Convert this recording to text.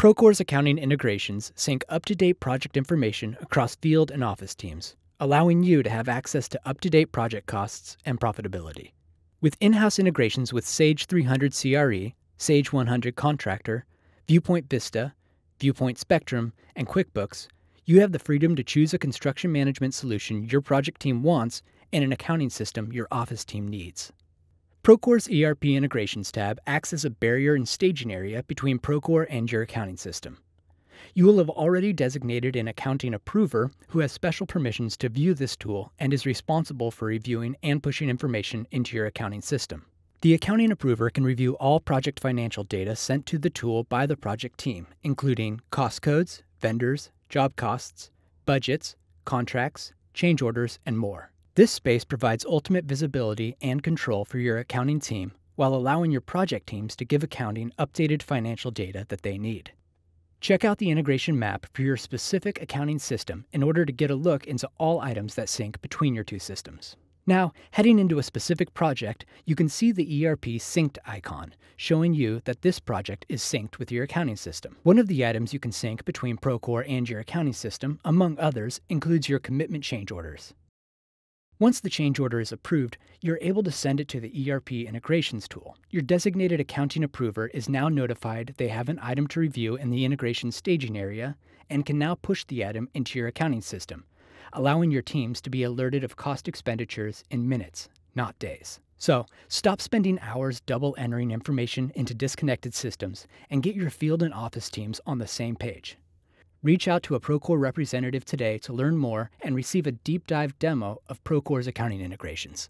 Procore's accounting integrations sync up-to-date project information across field and office teams, allowing you to have access to up-to-date project costs and profitability. With in-house integrations with Sage 300 CRE, Sage 100 Contractor, Viewpoint Vista, Viewpoint Spectrum, and Quickbooks, you have the freedom to choose a construction management solution your project team wants and an accounting system your office team needs. Procore's ERP Integrations tab acts as a barrier and staging area between Procore and your accounting system. You will have already designated an accounting approver who has special permissions to view this tool and is responsible for reviewing and pushing information into your accounting system. The accounting approver can review all project financial data sent to the tool by the project team, including cost codes, vendors, job costs, budgets, contracts, change orders, and more. This space provides ultimate visibility and control for your accounting team while allowing your project teams to give accounting updated financial data that they need. Check out the integration map for your specific accounting system in order to get a look into all items that sync between your two systems. Now, heading into a specific project, you can see the ERP synced icon, showing you that this project is synced with your accounting system. One of the items you can sync between Procore and your accounting system, among others, includes your commitment change orders. Once the change order is approved, you're able to send it to the ERP Integrations tool. Your designated accounting approver is now notified they have an item to review in the integration staging area and can now push the item into your accounting system, allowing your teams to be alerted of cost expenditures in minutes, not days. So, stop spending hours double entering information into disconnected systems and get your field and office teams on the same page. Reach out to a Procore representative today to learn more and receive a deep dive demo of Procore's accounting integrations.